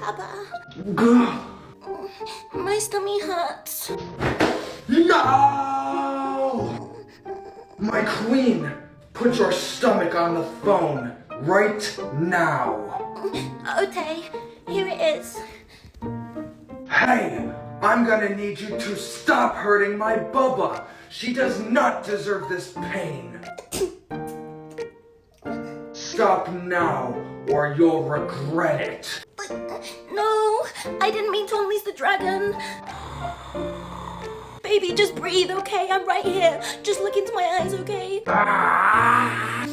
Papa. Gah. My stomach hurts. No! My queen, put your stomach on the phone right now. Okay, here it is. Hey, I'm gonna need you to stop hurting my Bubba. She does not deserve this pain. Stop now, or you'll regret it. No, I didn't mean to unleash the dragon. Baby, just breathe, okay? I'm right here. Just look into my eyes, okay? Ah!